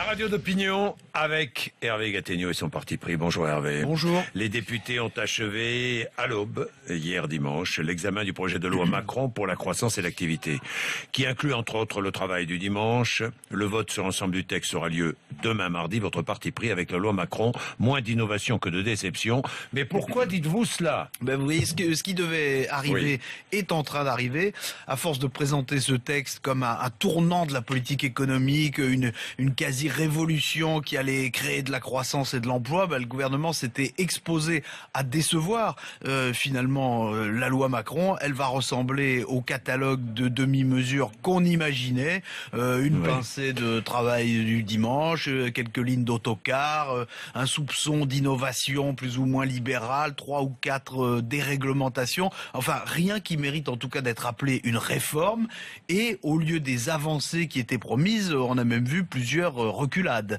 radio d'opinion avec Hervé Gattegno et son parti pris. Bonjour Hervé. Bonjour. Les députés ont achevé à l'aube, hier dimanche, l'examen du projet de loi Macron pour la croissance et l'activité, qui inclut entre autres le travail du dimanche. Le vote sur l'ensemble du texte aura lieu demain mardi. Votre parti pris avec la loi Macron, moins d'innovation que de déception. Mais pourquoi dites-vous cela? Vous voyez, ce qui devait arriver est en train d'arriver. À force de présenter ce texte comme un tournant de la politique économique, une quasi-révolution qui allait créer de la croissance et de l'emploi, le gouvernement s'était exposé à décevoir. Finalement, la loi Macron, elle va ressembler au catalogue de demi-mesures qu'on imaginait. Une pincée de travail du dimanche, quelques lignes d'autocar, un soupçon d'innovation plus ou moins libérale, 3 ou 4 déréglementations. Enfin, rien qui mérite en tout cas d'être appelé une réforme. Et au lieu des avancées qui étaient promises, on a même vu plusieurs reculades.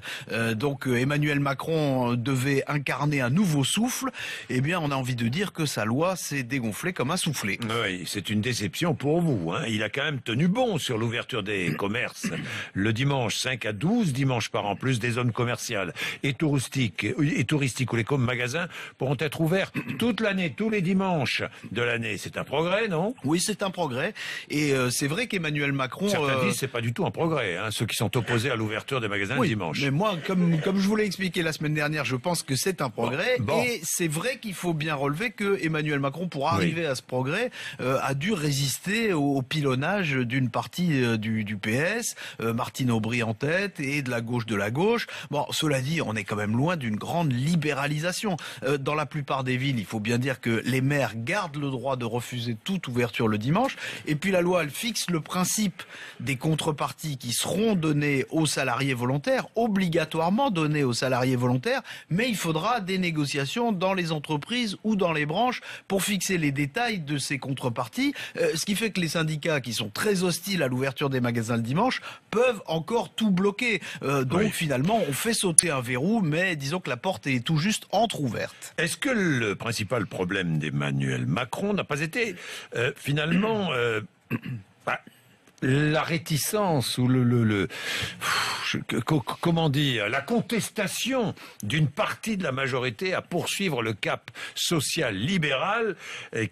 Donc Emmanuel Macron devait incarner un nouveau souffle. Eh bien, on a envie de dire que sa loi s'est dégonflée comme un soufflé. Oui, c'est une déception pour vous. Il a quand même tenu bon sur l'ouverture des commerces. Le dimanche 5 à 12 dimanches par an, plus des zones commerciales et touristiques où les magasins pourront être ouverts toute l'année, tous les dimanches de l'année. C'est un progrès, non? Oui, c'est un progrès. Et c'est vrai qu'Emmanuel Macron... Certains disent que c'est pas du tout un progrès, ceux qui sont opposés à l'ouverture des magasins le dimanche. Mais moi, comme je vous l'ai expliqué la semaine dernière, je pense que c'est un progrès. Bon. Et c'est vrai qu'il faut bien relever que Emmanuel Macron, pour arriver à ce progrès, a dû résister au pilonnage d'une partie du PS, Martine Aubry en tête, et de la gauche. Bon, cela dit, on est quand même loin d'une grande libéralisation. Dans la plupart des villes, il faut bien dire que les maires gardent le droit de refuser toute ouverture le dimanche. Et puis la loi, elle fixe le principe des contreparties qui seront données aux salariés volontaires, obligatoirement données aux salariés volontaires, mais il faudra des négociations dans les entreprises ou dans les branches pour fixer les détails de ces contreparties, ce qui fait que les syndicats qui sont très hostiles à l'ouverture des magasins le dimanche peuvent encore tout bloquer. Donc finalement, on fait sauter un verrou, mais disons que la porte est tout juste entrouverte. Est-ce que le principal problème d'Emmanuel Macron n'a pas été finalement la réticence ou comment dire, la contestation d'une partie de la majorité à poursuivre le cap social libéral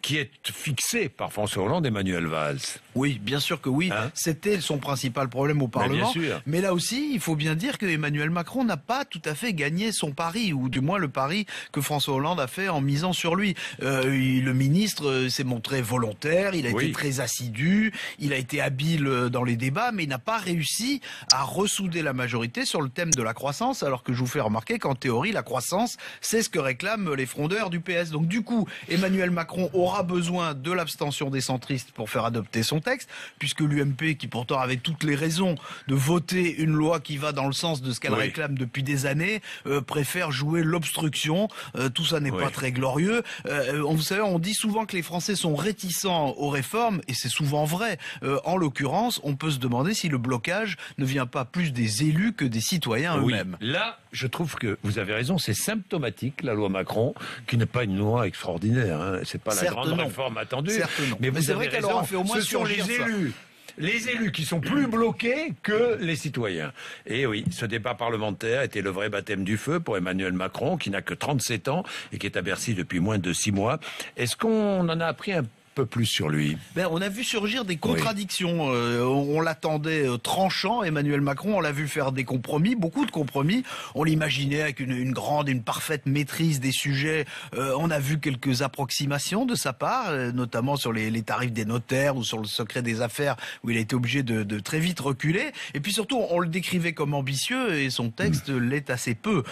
qui est fixé par François Hollande et Manuel Valls? Oui, bien sûr que oui. C'était son principal problème au Parlement. Mais là aussi, il faut bien dire que Emmanuel Macron n'a pas tout à fait gagné son pari, ou du moins le pari que François Hollande a fait en misant sur lui. Le ministre s'est montré volontaire, il a été très assidu, il a été habile dans les débats, mais il n'a pas réussi à ressouder la majorité sur le thème de la croissance, alors que je vous fais remarquer qu'en théorie, la croissance, c'est ce que réclament les frondeurs du PS. Donc du coup, Emmanuel Macron aura besoin de l'abstention des centristes pour faire adopter son texte, puisque l'UMP, qui pourtant avait toutes les raisons de voter une loi qui va dans le sens de ce qu'elle réclame depuis des années, préfère jouer l'obstruction. Tout ça n'est pas très glorieux. Vous savez, on dit souvent que les Français sont réticents aux réformes, et c'est souvent vrai. En l'occurrence, on peut se demander si le blocage ne vient pas plus des élus que des citoyens eux-mêmes. Là, je trouve que vous avez raison, c'est symptomatique, la loi Macron, qui n'est pas une loi extraordinaire. C'est pas la grande réforme attendue. Mais vous avez raison, fait au moins ce sont les élus. Les élus qui sont plus bloqués que les citoyens. Et oui, ce débat parlementaire était le vrai baptême du feu pour Emmanuel Macron, qui n'a que 37 ans et qui est à Bercy depuis moins de 6 mois. Est-ce qu'on en a appris un peu plus sur lui? On a vu surgir des contradictions. On l'attendait tranchant, Emmanuel Macron. On l'a vu faire des compromis, beaucoup de compromis. On l'imaginait avec une parfaite maîtrise des sujets. On a vu quelques approximations de sa part, notamment sur les tarifs des notaires ou sur le secret des affaires, où il a été obligé de très vite reculer. Et puis surtout, on le décrivait comme ambitieux et son texte l'est assez peu.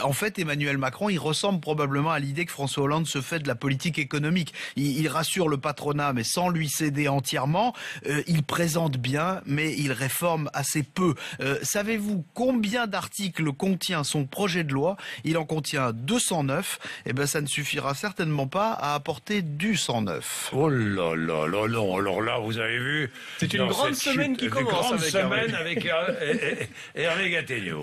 En fait, Emmanuel Macron, il ressemble probablement à l'idée que François Hollande se fait de la politique économique. Il rassure le patronat, mais sans lui céder entièrement. Il présente bien, mais il réforme assez peu. Savez-vous combien d'articles contient son projet de loi? Il en contient 209. Ça ne suffira certainement pas à apporter du 109. Oh là là là là, alors là, vous avez vu... C'est une grande semaine qui commence avec Hervé Gattegno.